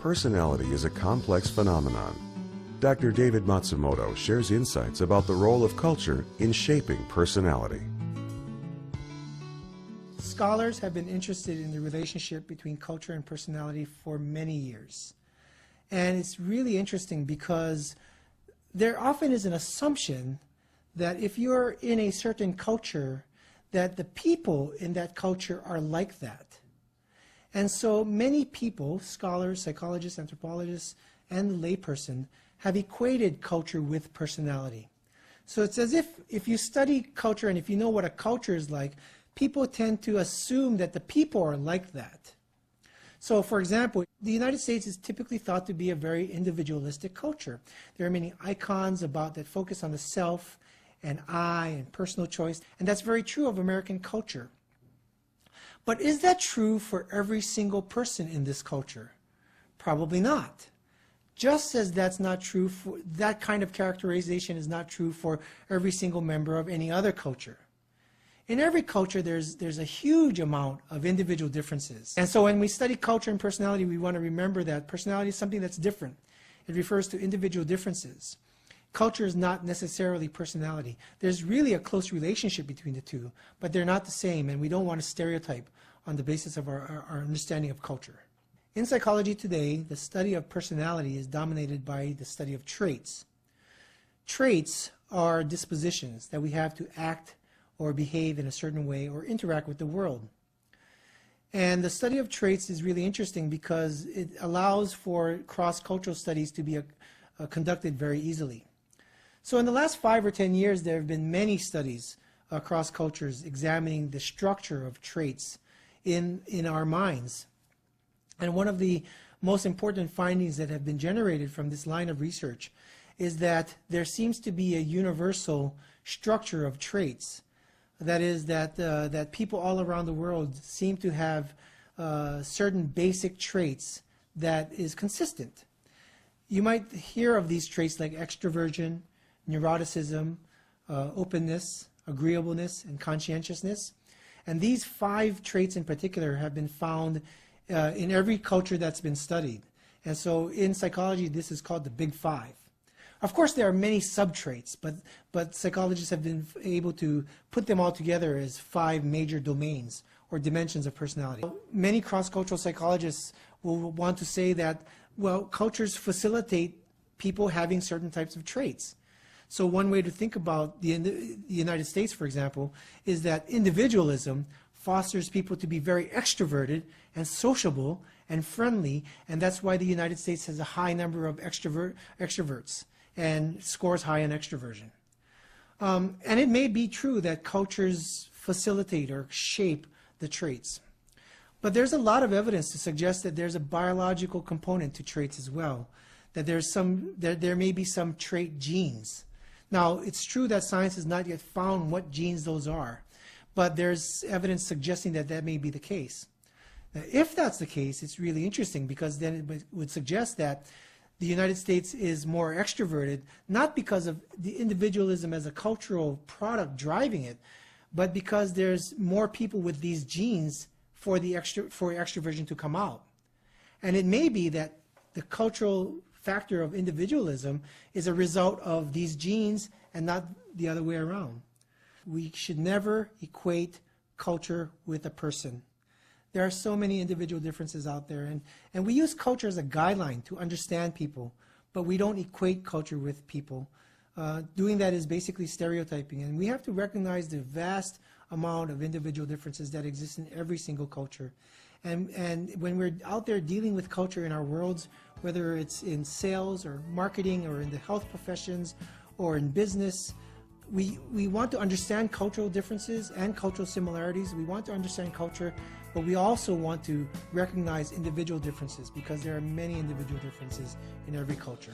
Personality is a complex phenomenon. Dr. David Matsumoto shares insights about the role of culture in shaping personality. Scholars have been interested in the relationship between culture and personality for many years. And it's really interesting because there often is an assumption that if you're in a certain culture, that the people in that culture are like that. And so many people, scholars, psychologists, anthropologists, and the layperson, have equated culture with personality. So it's as if you study culture and if you know what a culture is like, people tend to assume that the people are like that. So for example, the United States is typically thought to be a very individualistic culture. There are many icons about that focus on the self and I and personal choice, and that's very true of American culture. But is that true for every single person in this culture? Probably not. Just as that's not true for, that kind of characterization is not true for every single member of any other culture. In every culture, there's a huge amount of individual differences. And so when we study culture and personality, we want to remember that personality is something that's different. It refers to individual differences. Culture is not necessarily personality. There's really a close relationship between the two, but they're not the same, and we don't want to stereotype on the basis of our understanding of culture. In psychology today, the study of personality is dominated by the study of traits. Traits are dispositions that we have to act or behave in a certain way or interact with the world. And the study of traits is really interesting because it allows for cross-cultural studies to be conducted very easily. So in the last 5 or 10 years, there have been many studies across cultures examining the structure of traits in our minds. And one of the most important findings that have been generated from this line of research is that there seems to be a universal structure of traits. That is that people all around the world seem to have certain basic traits that is consistent. You might hear of these traits like extroversion, neuroticism, openness, agreeableness, and conscientiousness. And these 5 traits in particular have been found in every culture that's been studied. And so in psychology, this is called the Big Five. Of course, there are many sub-traits, but psychologists have been able to put them all together as 5 major domains or dimensions of personality. Many cross-cultural psychologists will want to say that, well, cultures facilitate people having certain types of traits. So one way to think about the United States, for example, is that individualism fosters people to be very extroverted and sociable and friendly, and that's why the United States has a high number of extroverts and scores high in extroversion. And it may be true that cultures facilitate or shape the traits. But there's a lot of evidence to suggest that there's a biological component to traits as well, that there may be some trait genes. Now, it's true that science has not yet found what genes those are, but there's evidence suggesting that that may be the case. Now, if that's the case, it's really interesting because then it would suggest that the United States is more extroverted, not because of the individualism as a cultural product driving it, but because there's more people with these genes for extroversion to come out. And it may be that the cultural factor of individualism is a result of these genes and not the other way around. We should never equate culture with a person. There are so many individual differences out there, and we use culture as a guideline to understand people, but we don't equate culture with people. Doing that is basically stereotyping, and we have to recognize the vast amount of individual differences that exist in every single culture. And when we're out there dealing with culture in our worlds, whether it's in sales or marketing or in the health professions or in business, we want to understand cultural differences and cultural similarities. We want to understand culture, but we also want to recognize individual differences because there are many individual differences in every culture.